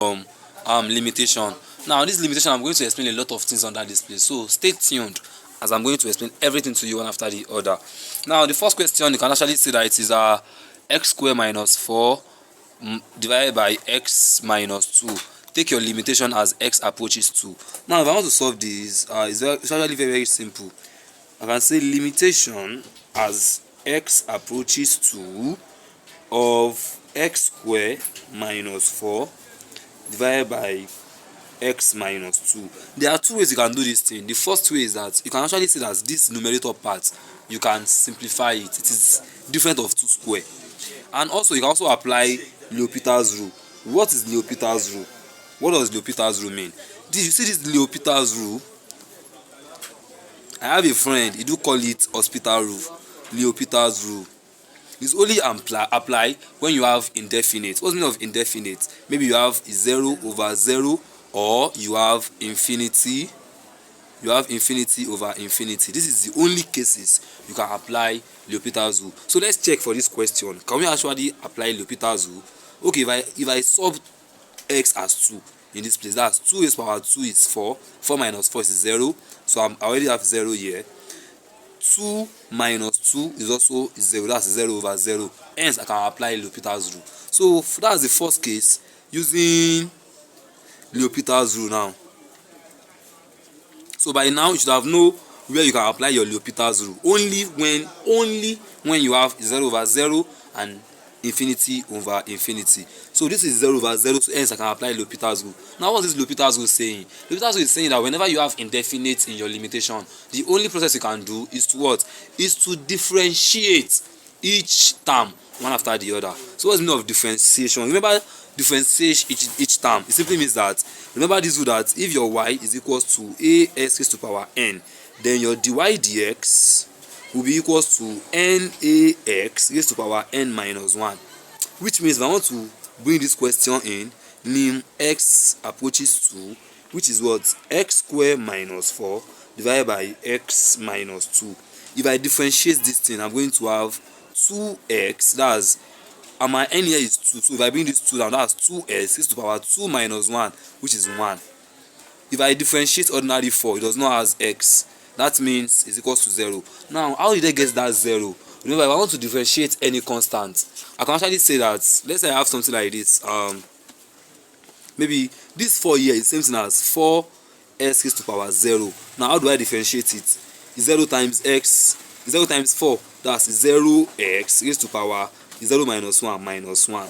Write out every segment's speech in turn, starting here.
limitation. Now this limitation, I'm going to explain a lot of things under this place, so stay tuned as I'm going to explain everything to you one after the other. Now the first question, you can actually see that it is x squared minus 4 divided by x minus 2. Take your limitation as x approaches 2. Now if I want to solve this, it's actually very simple. I can say limitation as x approaches 2 of x squared minus 4 divided by x minus 2. There are two ways you can do this thing. The first way is that you can actually see that this numerator part, you can simplify it. It is different of 2 square. And also you can also apply L'Hopital's rule. What is L'Hopital's rule? What does L'Hopital's rule mean? Did you see this L'Hopital's rule? I have a friend, he do call it hospital rule. L'Hopital's rule. It's only apply when you have indefinite. What's the meaning of indefinite? Maybe you have 0 over 0, or you have infinity. You have infinity over infinity. This is the only cases you can apply L'Hopital's rule. So let's check for this question. Can we actually apply L'Hopital's rule? Okay, if I solve x as 2 in this place, that's 2 raised to power 2 is 4. 4 minus 4 is 0. So I already have 0 here. 2 minus 2 is also 0. That's 0 over 0. Hence I can apply L'Hopital's rule. So that's the first case using L'Hopital's rule now. So by now you should have known where you can apply your L'Hopital's rule. Only when you have 0 over 0 and infinity over infinity. So this is 0 over 0, so hence I can apply L'Hopital's rule. Now what is L'Hopital's rule saying? L'Hopital's rule is saying that whenever you have indefinite in your limitation, the only process you can do is to what? Is to differentiate each term one after the other. So what's the meaning of differentiation? Remember, differentiate each term. It simply means that, remember this rule, that if your y is equals to ax raised to power n, then your dy dx will be equals to nax raised to power n minus 1. Which means if I want to bring this question in, lim x approaches 2, which is what? X squared minus 4 divided by x minus 2. If I differentiate this thing, I'm going to have 2x, that's, and my n here is 2, so if I bring this 2 down, that's 2x raised to power 2 minus 1, which is 1. If I differentiate ordinary 4, it does not have x. That means it's equals to 0. Now, how did I get that 0? Remember, if I want to differentiate any constant, I can actually say that, let's say I have something like this. Maybe this 4 here is the same thing as 4x raised to power 0. Now, how do I differentiate it? 0 times x, 0 times 4, that's 0x raised to power 0 minus 1 minus 1.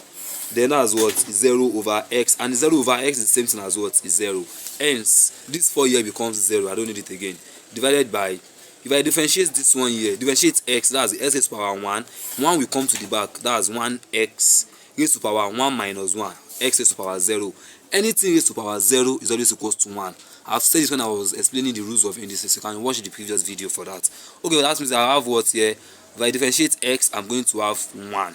Then that's what? 0 over x. And 0 over x is the same thing as what? Is 0. Hence, this 4 here becomes 0. I don't need it again. Divided by, if I differentiate this one here, differentiate x, that's x raised to power 1. 1 will come to the back, that's 1x raised to power 1 minus 1, x raised to power 0. Anything raised to power 0 is always equals to 1. I've said this when I was explaining the rules of indices. You can watch the previous video for that. Okay, well, that means I have what here? If I differentiate x, I'm going to have 1.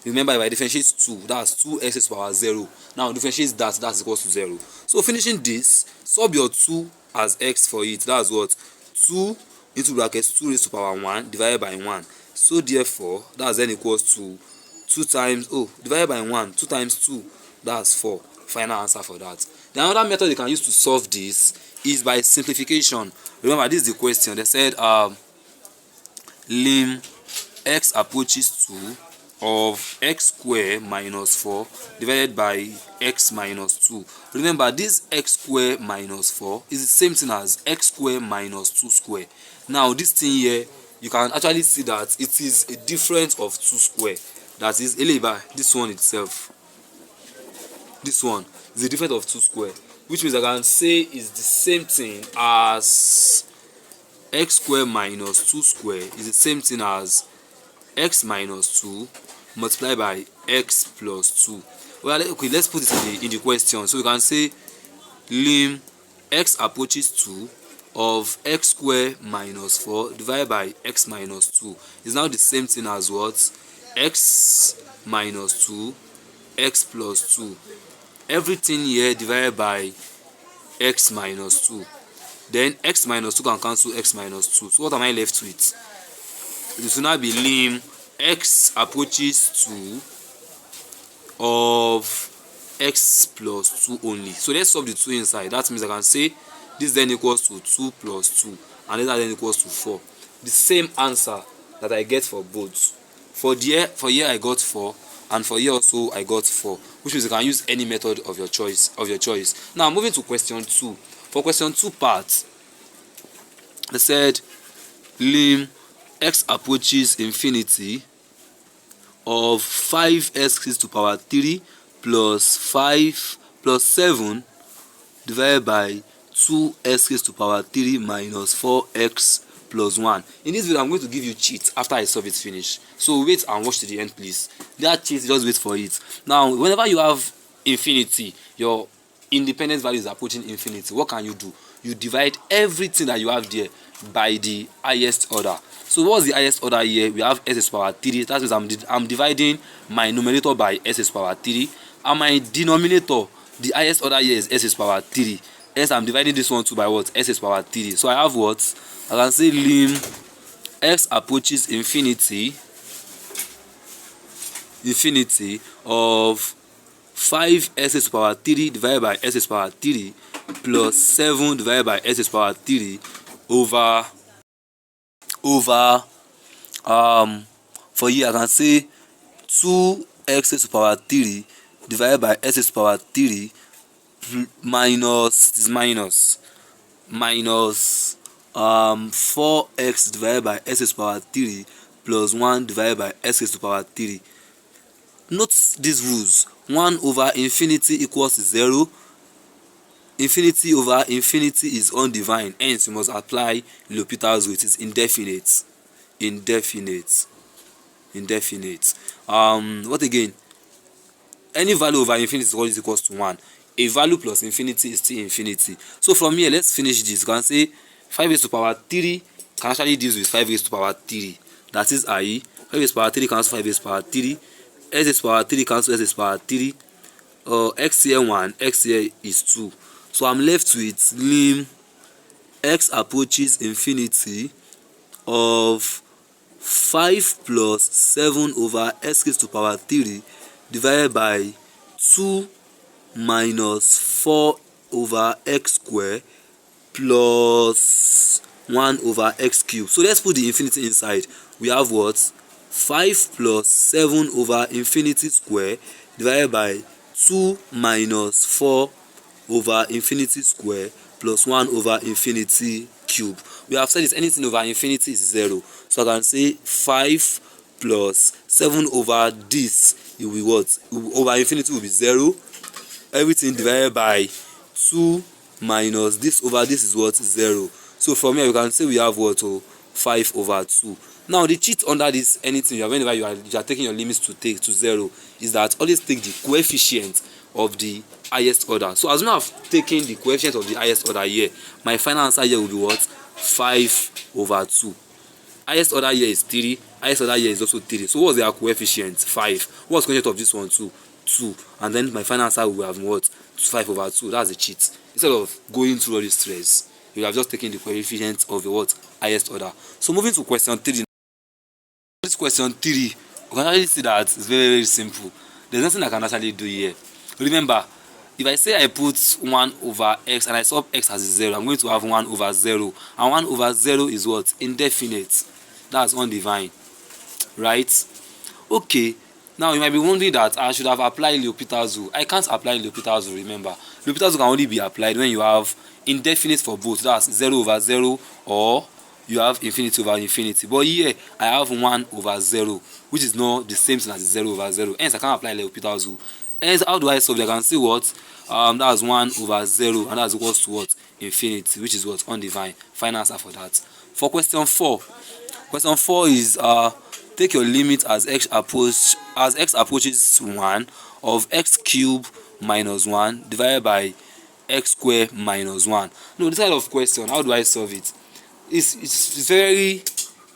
Remember, if I differentiate 2, that's 2x raised to power 0. Now differentiate that, that's equals to 0. So finishing this, sub your 2 as x for it. That's what? 2 into brackets 2 raised to power 1 divided by 1. So therefore, that's then equals to 2 times, divided by 1, 2 times 2, that's 4. Final answer for that. The another method you can use to solve this is by simplification. Remember, this is the question. They said lim x approaches 2 of x squared minus 4 divided by x minus 2. Remember, this x squared minus 4 is the same thing as x squared minus 2 square. Now this thing here, you can actually see that it is a difference of 2 square. That is this one itself. This one is a difference of 2 square, which means I can say is the same thing as x squared minus 2 square is the same thing as x minus 2 multiplied by x plus 2. Well, okay, let's put it in the question. So we can say lim x approaches 2 of x squared minus 4 divided by x minus 2 is now the same thing as what? X minus 2 x plus 2. Everything here divided by x minus 2. Then x minus 2 can cancel x minus 2. So what am I left with? It will now be lim x approaches 2 of x plus 2 only. So let's solve the 2 inside. That means I can say this then equals to 2 plus 2, and that then equals to 4. The same answer that I get for both. For here I got 4, and for here also I got 4, which means you can use any method of your choice. Now moving to question 2. For question 2 part, they said lim x approaches infinity of 5x raised to power 3 plus 5 plus 7 divided by 2x raised to power 3 minus 4x plus 1. In this video, I'm going to give you cheat after I solve it finish. So wait and watch to the end, please. That cheat, just wait for it. Now, whenever you have infinity, your independent value is approaching infinity, what can you do? You divide everything that you have there by the highest order. So what's the highest order here? We have s to the power 3. That means I'm dividing my numerator by s to the power 3, and my denominator, the highest order here is s to the power 3. Hence I'm dividing this one too by what? S to the power 3. So I have what? I can say lim x approaches infinity of 5s to the power 3 divided by s to the power 3 plus 7 divided by s to the power 3 over for here I can say 2x to the power 3 divided by s to the power 3 minus 4x divided by s to the power 3 plus 1 divided by s to the power 3. Note these rules. 1 over infinity equals 0. Infinity over infinity is undefined, hence you must apply L'Hopital's rule. It is indefinite. What again? Any value over infinity is always equals to 1. A value plus infinity is still infinity. So from here, let's finish this. You can say 5 raised to the power 3 can actually deal with 5 raised to the power 3. That is i. 5 raised to the power 3 cancels 5 raised to the power 3. S raised to the power 3 cancels s raised to the power 3. X here 1, x here is 2. So I'm left with lim x approaches infinity of 5 plus 7 over x raised to the power 3 divided by 2 minus 4 over x square plus 1 over x cubed. So let's put the infinity inside. We have what? 5 plus 7 over infinity square divided by 2 minus 4 over infinity square plus 1 over infinity cube. We have said this, anything over infinity is 0. So I can say 5 plus 7 over this, it will be what? Over infinity will be 0. Everything divided by 2 minus this over this is what? 0. So from here you can say we have what? 5 over 2. Now the cheat under this anything whenever you are taking your limits to 0 is that always take the coefficient of the highest order. So as soon as I've taken the coefficient of the highest order here, my final answer here will be what? 5 over 2. Highest order here is 3, highest order here is also 3. So what's their coefficient? 5. What's the coefficient of this one? 2. And then my final answer will have what? 5 over 2. That's a cheat. Instead of going through all this stress, you have just taken the coefficient of the what? Highest order. So moving to question 3. This question 3, you can actually see that it's very, very simple. There's nothing I can actually do here. Remember, if I say I put 1 over x and I solve x as 0, I'm going to have 1 over 0. And 1 over 0 is what? Indefinite. That's undefined. Right? Okay. Now you might be wondering that I should have applied L'Hopital's rule. I can't apply L'Hopital's rule, remember. L'Hopital's rule can only be applied when you have indefinite for both. That's 0 over 0 or you have infinity over infinity. But here I have 1 over 0, which is not the same thing as 0 over 0. Hence I can't apply L'Hopital's rule. Hence how do I solve it? I can say what? That's 1 over 0 and that's equals to what? Infinity, which is what? Undefined. Final answer for that. For question 4. Question 4 is take your limit as x approaches 1 of x cubed minus 1 divided by x squared minus 1. No, this kind of question, how do I solve it? It's very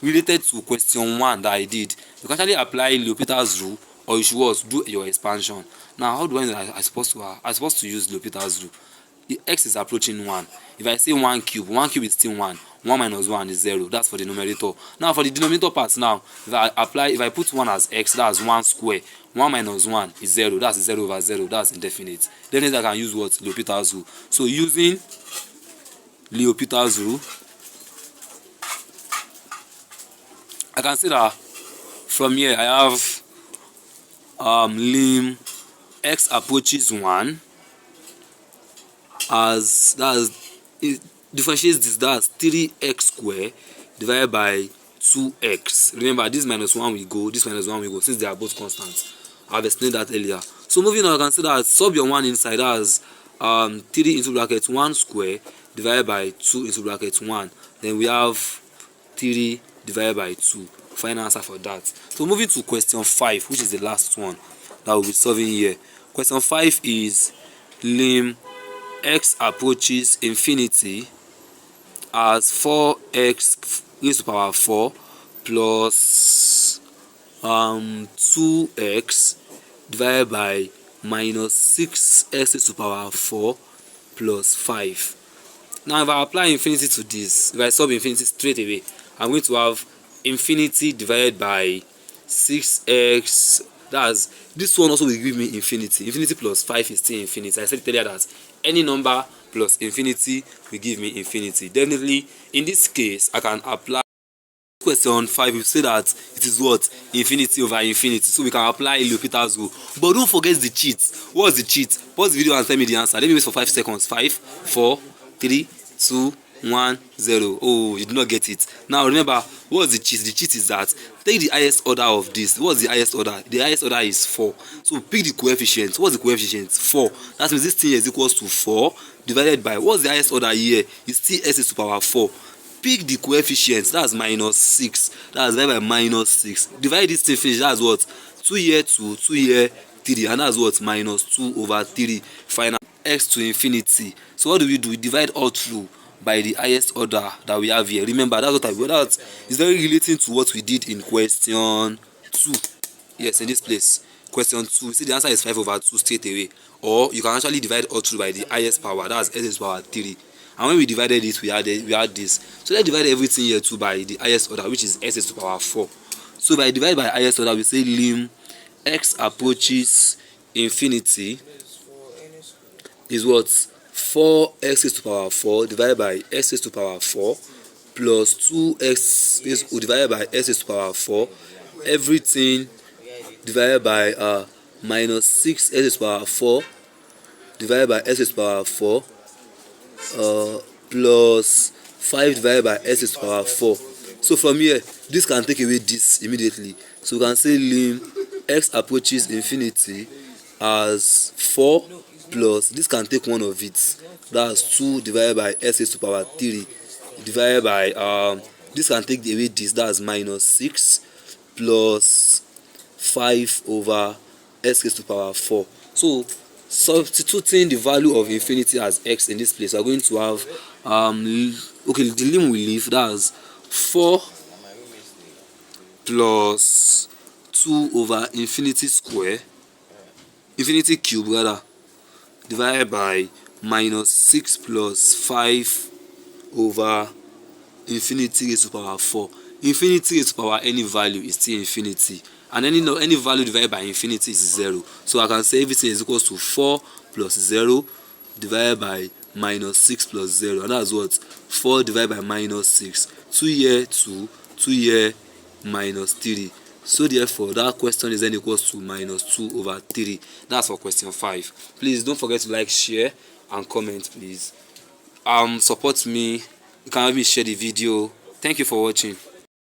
related to question 1 that I did. You can actually apply L'Hopital's rule, or you should what? Do your expansion. Now, how do I know that I'm supposed to use L'Hopital's rule? The x is approaching 1. If I say 1 cube is still 1. 1 minus 1 is 0. That's for the numerator. Now for the denominator part, now if I put 1 as x, that's 1 square. 1 minus 1 is 0. That's 0 over 0. That's indefinite. Then I can use what? L'Hopital's rule. So using L'Hopital's rule, I can say that from here I have lim x approaches 1 as it differentiates this, that's 3x squared divided by 2x. Remember, this minus 1 will go, this minus 1 will go, since they are both constants. I've explained that earlier. So moving on, I can say that sub your 1 inside as 3 into bracket 1 square divided by 2 into bracket 1. Then we have 3 divided by 2. Final answer for that. So moving to question 5, which is the last one that we'll be solving here. Question 5 is lim x approaches infinity as 4x raised to power 4 plus 2x divided by minus 6x raised to power 4 plus 5. Now if I apply infinity to this, if I solve infinity straight away, I'm going to have infinity divided by 6x. That's this one also will give me infinity. Infinity plus 5 is still infinity. I said earlier that any number plus infinity will give me infinity. Definitely in this case I can apply question 5. We say that it is what? Infinity over infinity. So we can apply L'Hopital's rule. But don't forget the cheat. What's the cheat? Pause the video and tell me the answer. Let me wait for 5 seconds. 5, 4, 3, 2, 1, 0. Oh, you did not get it. Now remember, what's the cheat? The cheat is that take the highest order of this. What's the highest order? The highest order is 4. So pick the coefficient. What's the coefficient? 4. That means this thing is equals to 4 divided by, what's the highest order here? It's still s to the power 4. Pick the coefficient. That's minus 6. That's divided by minus 6. Divide this thing finish. That's what? 2 here 2, 2 here 3, and that's what? Minus 2 over 3. Final x to infinity. So what do? We divide all through by the highest order that we have here. Remember, that's what that is very relating to what we did in question 2. Yes, in this place, question 2. See, the answer is 5 over 2 straight away. Or you can actually divide all through by the highest power. That's s to the power 3. And when we divided it, we had this. So let's divide everything here too by the highest order, which is s to the power 4. So if I divide by highest order, we say lim x approaches infinity is what? 4x to the power 4 divided by x to the power 4 plus 2x is divided by s to the power 4. Everything divided by minus 6x to the power 4 divided by s to the power 4 plus 5 divided by s to the power 4. So from here, this can take away this immediately. So we can say lim x approaches infinity as 4 plus, this can take one of it. That's 2 divided by s to the power 3 divided by this can take away this. That's minus 6 plus 5 over s to the power 4. So substituting the value of infinity as x in this place, we are going to have okay, the lim will leave. That's 4 plus 2 over infinity square, infinity cube rather, divided by minus 6 plus 5 over infinity raised to the power 4. Infinity raised to the power any value is still infinity, and any value divided by infinity is 0. So I can say everything is equals to 4 plus 0 divided by minus 6 plus 0, and that's what? 4 divided by minus 6. 2 here 2, 2 here minus 3. So therefore that question is then equals to minus 2 over 3. That's for question 5. Please don't forget to like, share and comment, please. Support me. You can help me share the video. Thank you for watching.